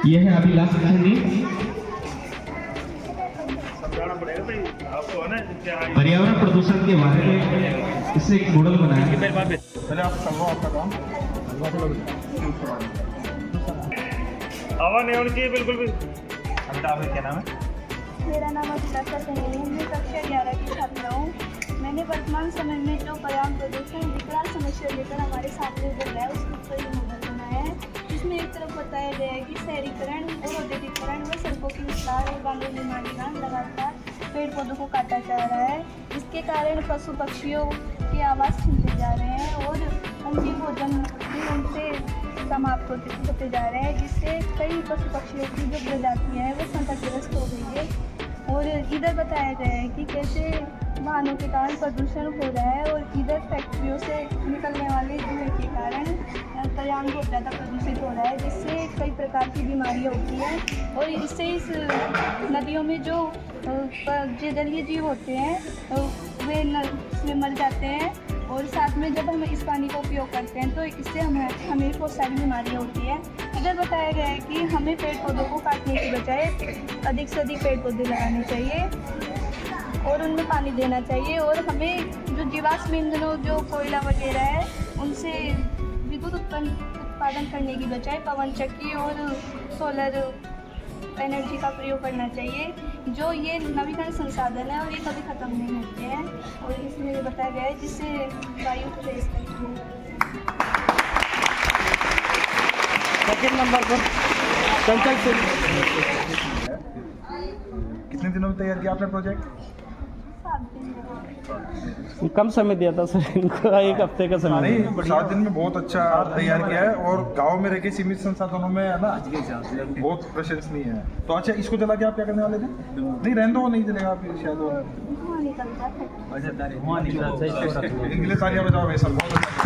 ये है अभिलाष जी। पर्यावरण प्रदूषण के बारे में इससे एक मॉडल बनाया। पहले आप समझो आपका काम हवा नहीं होनी चाहिए बिल्कुल भी। क्या नाम है? मेरा नाम अभिलाष है। मैं कक्षा 11 की छात्रा हूँ। मैंने वर्तमान समय में जो पर्यावरण प्रदूषण विकराल समस्या लेकर हमारे सामने उभर रहा है उसके ऊपर ये मॉडल बनाया है, जिसमें एक तरफ बताया गया है कि शहरीकरण और औद्योगिकरण व सड़कों की विस्तार और बांधों निर्माण के कारण लगातार पेड़ पौधों को काटा जा रहा है। इसके कारण पशु पक्षियों के आवास छीनते जा रहे हैं और उनकी भोजन भी उनसे समाप्त होते जा रहे हैं, जिससे कई पशु पक्षियों की जो प्रजातियाँ हैं वो संकटग्रस्त हो गई है। और इधर बताया गया है कि कैसे वाहनों के कारण प्रदूषण हो रहा है और इधर फैक्ट्रियों से निकलने वाले धुएं के कारण पर्यावरण बहुत ज़्यादा प्रदूषित हो रहा है, जिससे कई प्रकार की बीमारियां होती हैं। और इससे इस नदियों में जो जलीय जीव होते हैं वे इसमें मर जाते हैं। और साथ में जब हम इस पानी का उपयोग करते हैं तो इससे हमें बहुत सारी बीमारियाँ होती हैं। इधर बताया गया है कि हमें पेड़ पौधों को काटने की बजाय अधिक से अधिक पेड़ पौधे लगाने चाहिए और उनमें पानी देना चाहिए। और हमें जो जीवाश्म ईंधनों जो कोयला वगैरह है उनसे विद्युत उत्पादन करने की बजाय पवन चक्की और सोलर एनर्जी का प्रयोग करना चाहिए, जो ये नवीकरण संसाधन है और ये कभी ख़त्म नहीं होते हैं। और इसमें ये बताया गया है जिससे वायु फ्रेश करती है। सेकंड नंबर पर चंचल से कितने दिनों में तैयार किया आपने प्रोजेक्ट? 7 दिन। कम समय दिया था सर इनको, 1 हफ्ते का समय। नहीं, 7 दिन में बहुत अच्छा तैयार किया है और गांव में रह के सीमित संसाधनों में है ना बहुत प्रशंसनीय है। तो अच्छा, इसको जला के आप क्या करने वाले थे? नहीं रहने दो, नहीं जलेगा आप शायद। धुआं निकलता है। इनके लिए तालियां बजाओ भाई सर, बहुत अच्छा।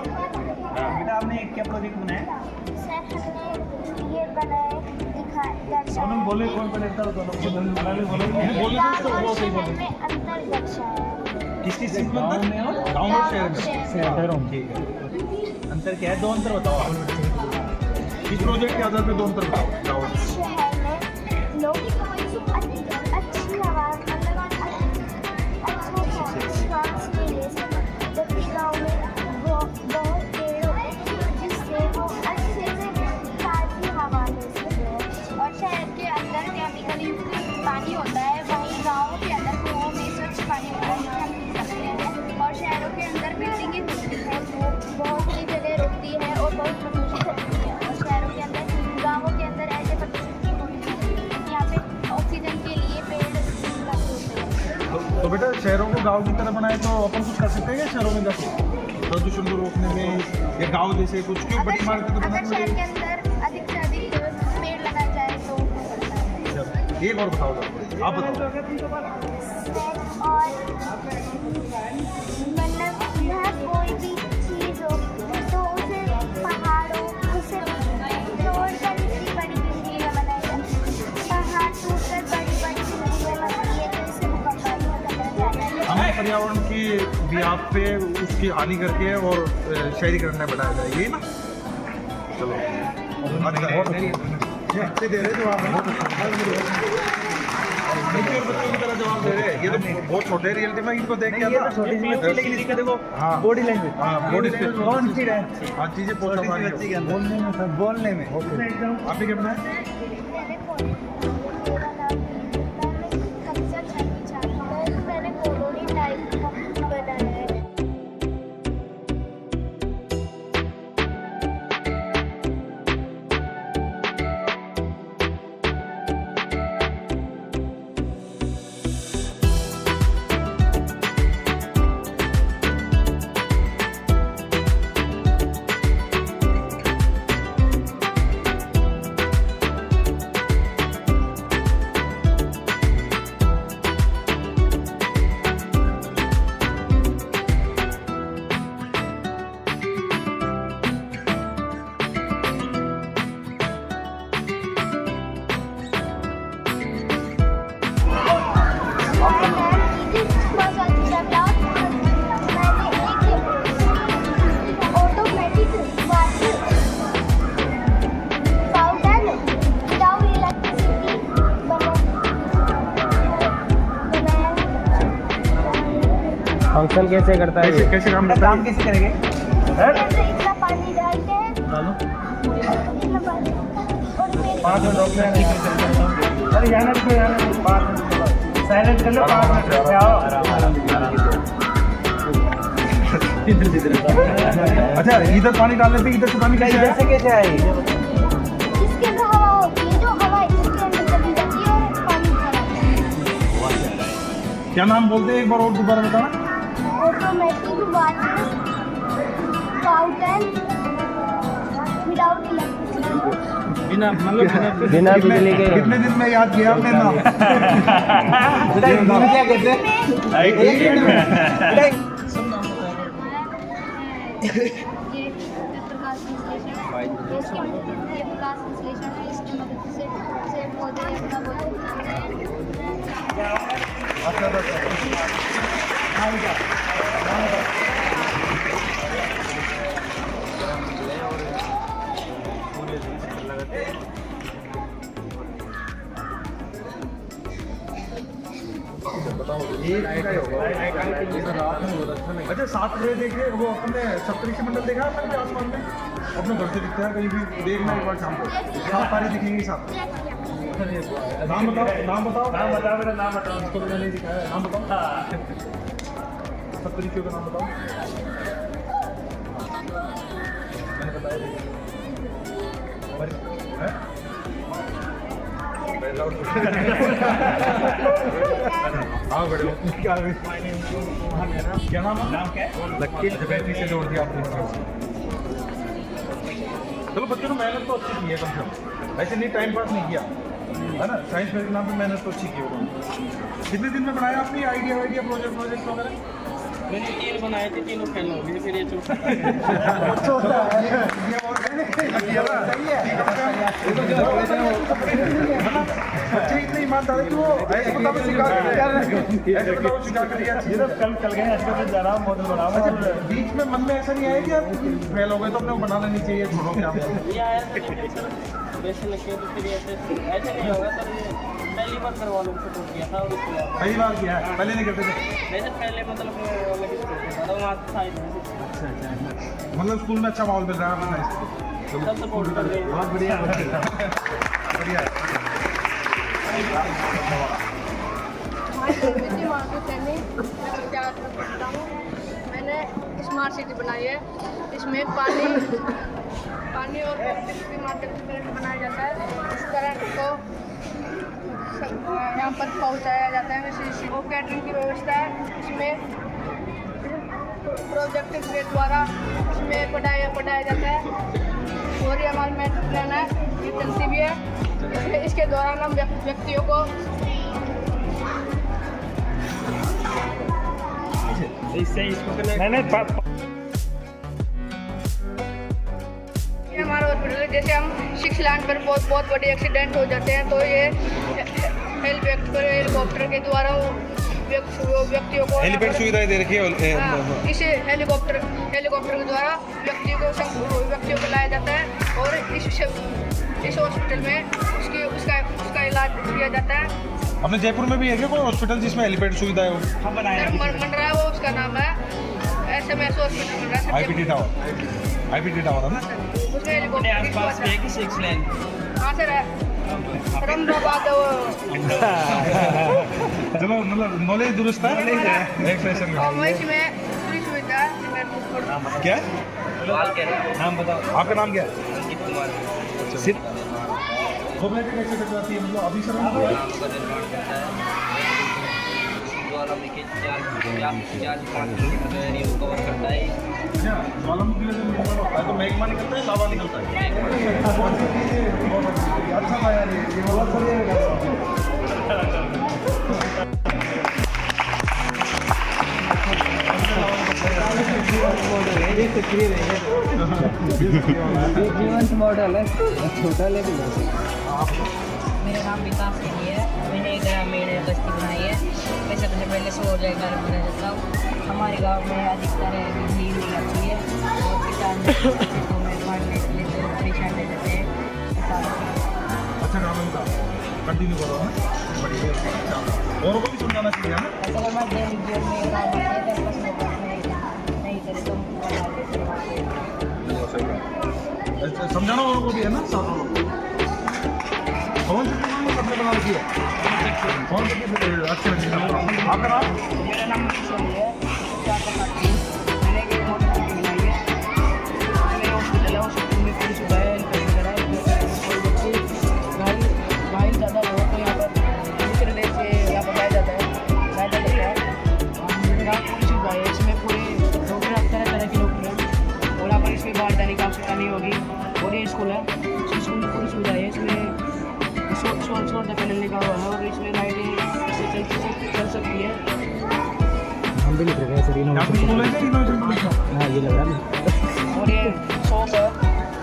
बताओ। बेटा आपने क्या प्रोजेक्ट बनाया? सर हमने ये बनाए सोनम बोले कौन सा देखता हो दोनों बोले में अंतर दर्शाया किस चीज में अंतर? गाँव और शहर में। शहरों में। ठीक है। अंतर क्या है? दो अंतर बताओ आप। इस प्रोजेक्ट के आधार पे दो अंतर बताओ। गाँव और शहर। शहर में लोग अच्छी हवा मतलब अच्छे श्वास नहीं ले सकते, जबकि गाँव में बहुत पेड़ होते हैं जिससे वो अच्छे से ताज़ी हवा ले सकते हैं। और शहर के अंदर केमिकल युक्त पानी होता है, वहीं गाँव के अंदर कुओं में स्वच्छ पानी होता है जिसे हम पी सकते हैं। और शहरों के अंदर बिल्डिंगें होती हैं जो बहुत सी जगह रुकती है और बहुत प्रदूषित होती है। और शहरों के अंदर गाँवों के अंदर ऐसे प्रदूषित नहीं होती है, यहाँ पे ऑक्सीजन के लिए पेड़ उपलब्ध होते हैं। तो बेटा शहरों को गांव की तरह बनाए तो अपन कुछ कर सकते हैं क्या शहरों में जाके प्रदूषण को रोकने में, या गांव जैसे कुछ क्यों बड़ी इमारतें तो अगर बनानी शहर के पड़ेगी? अंदर अधिक से अधिक पेड़ लगाए जाए तो हो सकता है। एक और बताओ आप बताओ। और मतलब यहाँ कोई भी चीज़ हो तो उसे पहाड़ों उसे तोड़कर इतनी बड़ी बिल्डिंगें बनाई जाती हैं। पहाड़ टूटकर बड़ी बड़ी बिल्डिंगें बनती है तो इससे भूकंप होता है। हमें पर्यावरण की भी आप पे उसकी हानि करके और शहरीकरण में बढ़ाया जाए, यही ना? चलो आगे बहुत अच्छे दे रहे जवाब, बहुत अच्छे बच्चों की तरह जवाब दे रहे हैं। ये तो बहुत छोटे रियलिटी में इनको देख के आता लेकिन इसका देखो हाँ बॉडी लैंग्वेज। हाँ बॉडी स्पेस कॉन्फिडेंस हाँ चीजें बहुत बच्ची के अंदर बोलने में आपने क्या बनाया? मैंने मेरा नाम मैं कक्षा छठी छात्र हूँ, तो मैंने कॉलोनी टाइप का बनाया है। फंक्शन कैसे करता है? कैसे काम करता है? कैसे करेंगे? इतना पानी डालते हैं, डालो इतना पानी और फिर 5 मिनट रोक लें। अरे जाना तो जाना 5 मिनट साइलेंट कर लो 5 मिनट से आओ अच्छा इधर पानी डालने पे इधर से पानी कैसे आया? कैसे आई? इसके अंदर हवा होती है, जो हवा इसके अंदर चली जाती है और पानी भरा क्या नाम बोलते हैं एक बार और दोबारा बताना। Automatic water fountain without electricity. बिना मतलब बिना बिजली के कितने दिन में याद किया आपने नाम? क्या कहते हैं? ये प्रकाश संश्लेषण है, इसकी मदद ये प्रकाश संश्लेषण है, इसकी मदद से पौधे अपना भोजन बनाते हैं। अच्छा 7 बजे देखे वो अपने सप्तऋषि मंडल देखा है अपने आसमान में? अपने घर से दिखता है, कहीं भी देखना एक बार शाम को 7 तारे दिखेंगे साथ। नाम बताओ नाम बताओ नाम बताओ मेरा नाम बताओ। इसको तो मैंने दिखाया है, नाम बताओ सप्तऋषियों का नाम बताओ। मैंने बताया है? हाँ बड़े क्या नाम है? नाम क्या है? लक्की बैटरी से जोड़ दिया आपने। चलो बच्चों ने मेहनत तो अच्छी की है कम से कम, ऐसे नहीं टाइम पास नहीं किया है ना। साइंस फेयर के नाम पे मेहनत तो अच्छी की उन्होंने। कितने दिन में बनाया आपने आइडिया प्रोजेक्ट वगैरह? मैंने 3 बनाए थे, तीनों फेल हो गए, फिर ये चौथा इतनी ईमानदारी तो ऐसे बंदा में सिखा के ऐसे बंदा को सिखा के दिया ये तो कल गए ऐसे में जा रहा हूँ मॉडल बना अच्छा बीच में मन में ऐसा नहीं आया कि यार फेल हो गए तो अपने को बना लेनी चाहिए छोड़ो क्या ये आया था लेकिन सर वैसे लगे तो फिर ऐसे नहीं होगा सर। ये पहली बार घर वालों को सपोर्ट किया था और उसके बाद पहली बार किया है पहले नहीं करते थे वैसे पहले मतलब लगे तो वहाँ साइड में मतलब स्कूल में अच्छा माहौल मिल रहा है अपना सब सपोर्ट कर रहे हैं। बहुत बढ़िया बढ़िया है मैंने स्मार्ट सिटी बनाई है। इसमें पानी और इलेक्ट्रिसिटी के माध्यम से करंट बनाया जाता है। इस करंट को यहाँ पर पहुँचाया जाता है। वैसे वो कैटरिंग की व्यवस्था है। इसमें प्रोजेक्ट के द्वारा इसमें पढ़ाया जाता है और ये हमारा मेथड प्लान है, ये चलती भी है। इसके दौरान हम व्यक्तियों को मैंने ये हमारा हॉस्पिटल है। जैसे हम 6 लाइन पर बहुत बड़े एक्सीडेंट हो जाते हैं तो ये हेलीकॉप्टर के द्वारा व्यक्तियों को हेलीपैड सुविधाएं दे रखी है इस हेलीकॉप्टर के द्वारा व्यक्तियों को लाया जाता है और इस हॉस्पिटल में उसका इलाज किया जाता है। अपने जयपुर में भी है क्या कोई हॉस्पिटल जिसमें हेलीपैड सुविधा है बन रहा है वो, उसका नाम है SMS हॉस्पिटल बन रहा है। IPT टावर है ना उसमें हेलीकॉप्टर की आसपास सुविधा है। है कि 6 लाइन हाँ सर है रमदाबाद चलो मतलब नॉलेज दुरुस्त है एक सेशन में इसमें पूरी सुविधा है। क्या नाम बताओ। आपका नाम क्या है अंकित कुमार सिर्फ खोपड़े कैसे कटवाती है मतलब अभी सर नाम का निर्माण करता है। ज्वालामुखी 4 किलोमीटर एरिया को कवर करता है। ज्वालामुखी में जब निर्माण होता है तो मैग्मा निकलता है लावा निकलता है अच्छा था यार ये बहुत बढ़िया जीवंत मॉडल है, छोटा लेकिन मेरा नाम विकास सिंह है। मैंने ग्रामीण बस्ती बनाई है। वैसे सबसे पहले सौर घर बनाना चाहता हूँ। हमारे गांव में अधिकतर बिजली नहीं लगती है और किसान में पढ़ने के लिए तो परेशान रह जाते हैं। अच्छा काम है उनका कंटिन्यू करो है बढ़िया औरों को भी समझाना चाहिए है ना ऐसा अगर मैं दैनिक जीवन में काम करते हैं तो बस नहीं करे तो समझाना औरों को भी है ना साथ वालों को कौन सी फिल्म में सबने बना रखी है कौन सी अच्छी लगी आपका नाम मेरा नाम किशोर है। मैंने एक हॉस्पिटल बनाई है। मेरा हॉस्पिटल है, हॉस्पिटल में पूरी सुविधा है। घायल ज़्यादा हो तो यहाँ पर दूसरे देश से यहाँ पर लाया जाता है, सहायता देता है। यहाँ पूरी सुविधा है। इसमें पूरे डॉक्टर तरह तरह के डॉक्टर हैं और यहाँ पर इसमें बाहर जाने की आवश्यकता नहीं होगी। और ये स्कूल है, स्कूल में पूरी सुविधा है। इसमें सोलर पैनल लगा हुआ है और इसमें लाइटें चल सकती है। हम भी लिख रहे हैं सर यहाँ पे स्कूल है क्या इनोवेशन पुलिस का हाँ ये लग रहा है। और ये शॉप है,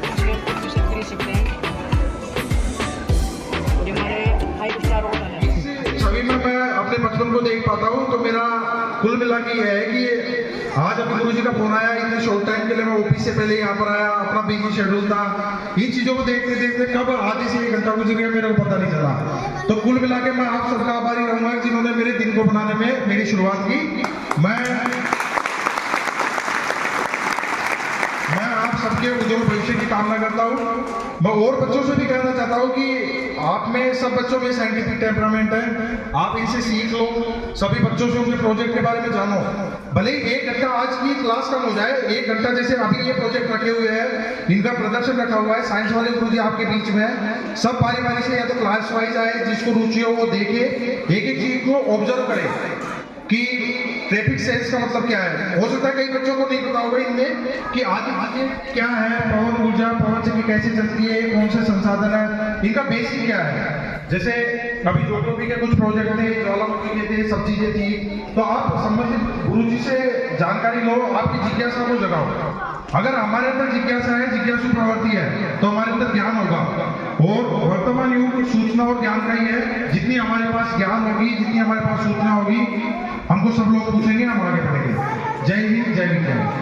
इसमें कुछ भी खरीद सकते हैं। और ये हमारे 5 स्टार होटल है। छवि में मैं अपने बचपन को देख पाता हूँ तो मेरा कुल मिला के ये है कि आज अभी गुरुजी का फोन आया इतने शॉर्ट टाइम के लिए मैं ऑफिस से पहले यहाँ पर आया अपना बिजी शेड्यूल था इन चीजों को देखते देखते कब आधे से 1 घंटा गुजर गया मेरे को पता नहीं चला तो कुल मिला के मैं आप सबका आभारी रहूंगा जिन्होंने मेरे दिन को बनाने में मेरी शुरुआत की मैं आप सबके उज्जवल भविष्य की कामना करता हूँ मैं और बच्चों से भी कहना चाहता हूँ कि आप में सब बच्चों में साइंटिफिक टेम्परामेंट है आप इनसे सीख लो सभी बच्चों से उनके प्रोजेक्ट के बारे में जानो भले ही 1 घंटा आज की क्लास कम हो जाए 1 घंटा जैसे अभी ये प्रोजेक्ट रखे हुए हैं इनका प्रदर्शन रखा हुआ है साइंस वाले गुरुजी आपके बीच में है सब बारी बारी से या तो क्लास वाइज आए जिसको रुचि हो वो देखे एक एक चीज को ऑब्जर्व करे कि ट्रैफिक सेंस का मतलब क्या है। हो सकता है कई बच्चों को नहीं पता होगा इनमें कि आगे क्या है, पवन ऊर्जा, पवन चक्की कैसे चलती है, कौन से संसाधन है, इनका बेसिक क्या है। जैसे अभी ज्योग्राफी के कुछ प्रोजेक्ट थे, ज्वालामुखी के थे, सब चीजें थी, तो आप संबंधित गुरुजी से जानकारी लो, आपकी जिज्ञासा को जगाओ। अगर हमारे अंदर जिज्ञासा है, जिज्ञासु प्रवृत्ति है, तो हमारे अंदर ज्ञान होगा। और वर्तमान युग सूचना और ज्ञान का ही है। जितनी हमारे पास ज्ञान होगी, जितनी हमारे पास सूचना होगी, हमको सब लोग पूछेंगे, हम आगे बढ़ेंगे। जय हिंद, जय विज्ञान।